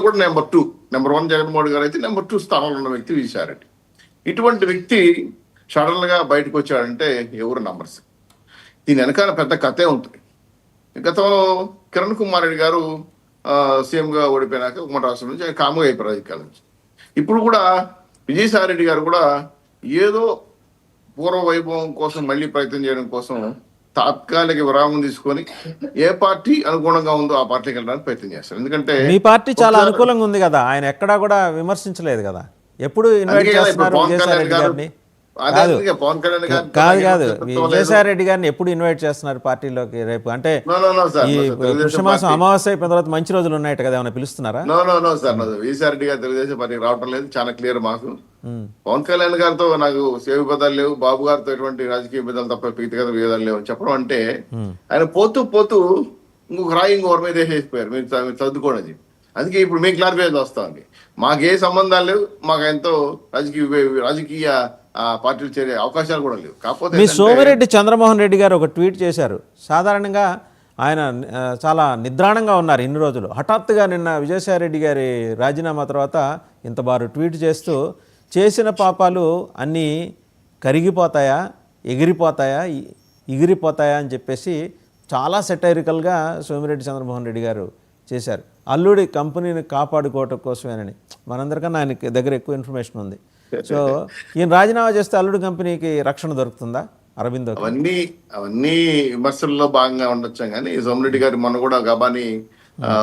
కూడా నెంబర్ 1 జగన్మోహన్ గారు అయితే నెంబర్ 2 స్థానంలో ఉన్న వ్యక్తి విజయసాయిరెడ్డి. ఇటువంటి వ్యక్తి సడన్ గా బయటకు వచ్చాడంటే ఎవరు నమ్మరు. దీని వెనకాల పెద్ద కథే ఉంటుంది. గతంలో కిరణ్ కుమార్ రెడ్డి గారు సీఎంగా ఓడిపోయినాక ఉమ్మడి రాష్ట్రం నుంచి ఆయన కాముగా అయిపోయారు అధికారుల నుంచి. ఇప్పుడు కూడా విజయసాయిరెడ్డి గారు కూడా ఏదో పూర్వ వైభవం కోసం మళ్ళీ ప్రయత్నం చేయడం కోసం తాత్కాలిక విరామం తీసుకొని ఏ పార్టీ అనుగుణంగా ఉందో ఆ పార్టీకి వెళ్ళడానికి ప్రయత్నం చేస్తారు. ఎందుకంటే మీ పార్టీ చాలా అనుకూలంగా ఉంది కదా, ఆయన ఎక్కడా కూడా విమర్శించలేదు కదా. ఎప్పుడు ఇన్వైట్ చేస్తున్నారు విజయసాయిరెడ్డి గారిని? కాదు విజయసాయిరెడ్డి గారిని ఎప్పుడు ఇన్వైట్ చేస్తున్నారు పార్టీలోకి? రేపు అంటే ఈ పుష్యమాసం అమావాస్య అయిపోయిన తర్వాత మంచి రోజులు ఉన్నాయట కదా, ఏమైనా పిలుస్తున్నారా? విజయసాయిరెడ్డి గారు తెలుగుదేశం పార్టీకి రావటం లేదు, చాలా క్లియర్ మాకు. పవన్ కళ్యాణ్ గారితో నాకు సేవ విభేదాలు లేవు, బాబు గారితో ఎటువంటి రాజకీయ విభేదాలు తప్ప వ్యక్తిగత విభేదాలు లేవు అని చెప్పడం అంటే ఆయన పోతూ పోతూ ఇంకొక రాయి ఇంకొకరి మీద వేసేసిపోయారు. మీరు చదువుకోండి. అందుకే ఇప్పుడు మేము క్లారిఫై వస్తామండి. మాకే సంబంధాలు లేవు, మాకు ఎంతో రాజకీయ పార్టీలు చేరే అవకాశాలు కూడా లేవు. కాకపోతే మీ సోమిరెడ్డి చంద్రమోహన్ రెడ్డి గారు ఒక ట్వీట్ చేశారు. సాధారణంగా ఆయన చాలా నిద్రాణంగా ఉన్నారు ఇన్ని రోజులు. హఠాత్తుగా నిన్న విజయసాయిరెడ్డి గారి రాజీనామా తర్వాత ఇంత బారు ట్వీట్ చేస్తూ చేసిన పాపాలు అన్నీ కరిగిపోతాయా, ఎగిరిపోతాయా అని చెప్పేసి చాలా సెటైరికల్గా సోమిరెడ్డి చంద్రమోహన్ రెడ్డి గారు చేశారు. అల్లుడి కంపెనీని కాపాడుకోవటం కోసమేనని. మనందరికన్నా ఆయన దగ్గర ఎక్కువ ఇన్ఫర్మేషన్ ఉంది. సో ఈయన రాజీనామా చేస్తే అల్లుడి కంపెనీకి రక్షణ దొరుకుతుందా? అరవిందో అవన్నీ విమర్శల్లో భాగంగా ఉండొచ్చు. కానీ సోమిరెడ్డి గారి మొన్న కూడా గబాని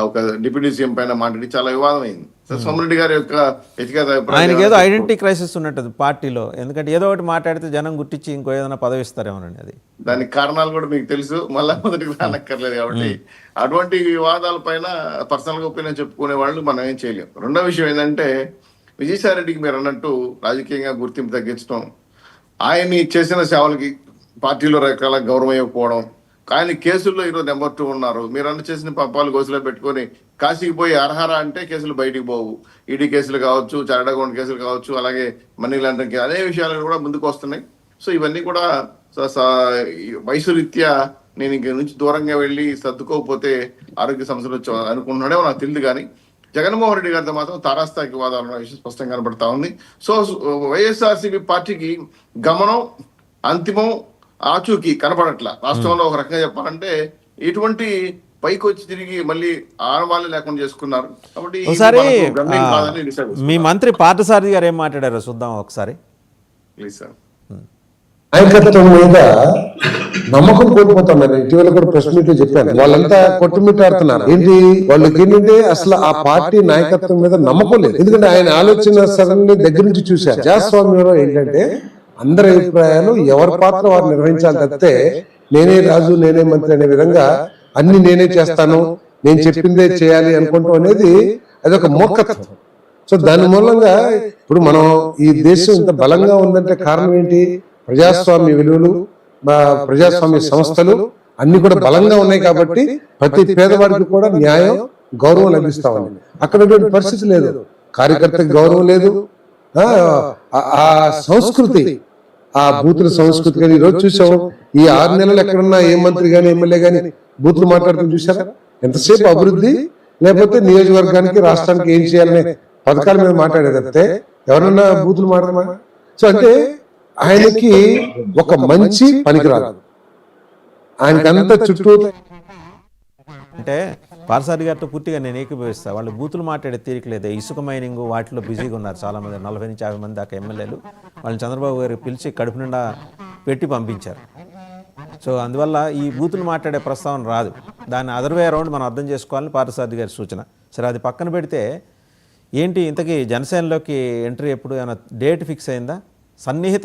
ఒక డిప్యూటీ సీఎం పైన మాట్లాడి చాలా వివాదం అయింది. సోమిరెడ్డి గారి యొక్క వ్యక్తిగత ఆయనకి ఏదో ఐడెంటిటీ క్రైసిస్ ఉన్నట్టు పార్టీలో. ఎందుకంటే ఏదో ఒకటి మాట్లాడితే జనం గుర్తించి ఇంకో ఏదైనా పదవి ఇస్తారేమోనండి. అది దానికి కారణాలు కూడా మీకు తెలుసు, మళ్ళా మొదటికి రానక్కర్లేదు. కాబట్టి అటువంటి వివాదాల పైన పర్సనల్ గా ఒపీనియన్ చెప్పుకునే వాళ్ళు మనం ఏం చేయలేం. రెండో విషయం ఏంటంటే విజయసాయిరెడ్డికి మీరు అన్నట్టు రాజకీయంగా గుర్తింపు తగ్గించడం, ఆయన్ని చేసిన సేవలకి పార్టీలో రకాల గౌరవం ఇవ్వకపోవడం, ఆయన కేసుల్లో ఈరోజు నెంబర్ 2 ఉన్నారు. మీరు అన్న చేసిన పాపాలు గోసులో పెట్టుకొని కాశీకి పోయి అర్హరా అంటే కేసులు బయటికి పోవు. ఈడీ కేసులు కావచ్చు, చార్టర్డ్ అకౌంట్ కేసులు కావచ్చు, అలాగే మనీ లాండరింగ్ అనే విషయాలు కూడా ముందుకు వస్తున్నాయి. సో ఇవన్నీ కూడా వయసు రీత్యా నేను ఇంక నుంచి దూరంగా వెళ్ళి సర్దుకోకపోతే ఆరోగ్య సమస్యలు అనుకుంటున్నాడేమో నాకు తెలియదు. కానీ జగన్మోహన్ రెడ్డి గారితో మాత్రం తారాస్థాయికి వివాదాలు ఉన్న విషయం స్పష్టంగా కనబడతా ఉంది. సో వైఎస్ఆర్సీపీ పార్టీకి గమనం, అంతిమం, ఆచూకీ కనపడట్లా. రాష్ట్రంలో ఒక రకంగా చెప్పాలంటే ఎటువంటి పైకి వచ్చి తిరిగి మళ్ళీ ఆనవాళ్ళు లేకుండా చేసుకున్నారు. కాబట్టి ఒకసారి మీ మంత్రి పార్థసారథి గారు ఏం మాట్లాడారో చూద్దాం ఒకసారి ప్లీజ్ సార్. నాయకత్వం మీద నమ్మకం కోల్పోతున్నారు. ఇటీవల కూడా ప్రెస్ మీట్ లో చెప్పాను, వాళ్ళంతా కొట్టుమిట్టాడుతున్నారు. ఏంటి వాళ్ళకి ఏంటంటే అసలు ఆ పార్టీ నాయకత్వం మీద నమ్మకం లేదు. ఎందుకంటే ఆయన ఆలోచన సరళి దగ్గర నుంచి చూశారు. ప్రజాస్వామ్యంలో ఏంటంటే అందరి అభిప్రాయాలు ఎవరి పాత్ర వారు నిర్వహించాలి తప్పితే నేనే రాజు నేనే మంత్రి అనే విధంగా అన్ని నేనే చేస్తాను, నేను చెప్పిందే చేయాలి అనుకుంటాం అనేది అదొక మూర్ఖత్వం. సో దాని మూలంగా ఇప్పుడు మనం ఈ దేశం ఇంత బలంగా ఉందంటే కారణం ఏంటి? ప్రజాస్వామ్య విలువలు, ప్రజాస్వామ్య సంస్థలు అన్ని కూడా బలంగా ఉన్నాయి. కాబట్టి ప్రతి పేదవాడికి కూడా న్యాయం, గౌరవం లభిస్తా ఉంది. అక్కడ పరిస్థితి లేదు, కార్యకర్తకి గౌరవం లేదు. ఆ సంస్కృతి, ఆ బూతుల సంస్కృతి కానీ ఈరోజు చూసాం. ఈ 6 నెలలు ఎక్కడన్నా ఏ మంత్రి గాని ఎమ్మెల్యే గాని బూతులు మాట్లాడుతూ చూసారా? ఎంతసేపు అభివృద్ధి లేకపోతే నియోజకవర్గానికి రాష్ట్రానికి ఏం చేయాలనే పథకాల మీద మాట్లాడేదంటే ఎవరన్నా బూతులు మాట్లాడమా? సో అంటే ఆయనకి ఒక మంచి పనికిరాదు. ఆయనకంతా చుట్టూ అంటే పార్థసారథి గారితో పూర్తిగా నేను ఏకీభవిస్తాను. వాళ్ళు బూతులు మాట్లాడే తీరిక లేదు. ఇసుక మైనింగ్ వాటిలో బిజీగా ఉన్నారు చాలామంది, 40 నుంచి 50 మంది దాకా ఎమ్మెల్యేలు. వాళ్ళని చంద్రబాబు గారు పిలిచి కడుపు నిండా పెట్టి పంపించారు. సో అందువల్ల ఈ బూతులు మాట్లాడే ప్రస్తావన రాదు. దాన్ని అదర్ వే అరౌండ్ మనం అర్థం చేసుకోవాలని పార్థసారథి గారి సూచన. సరే, అది పక్కన పెడితే ఏంటి ఇంతకీ జనసేనలోకి ఎంట్రీ ఎప్పుడు? ఏమైనా డేట్ ఫిక్స్ అయిందా? సన్నిహిత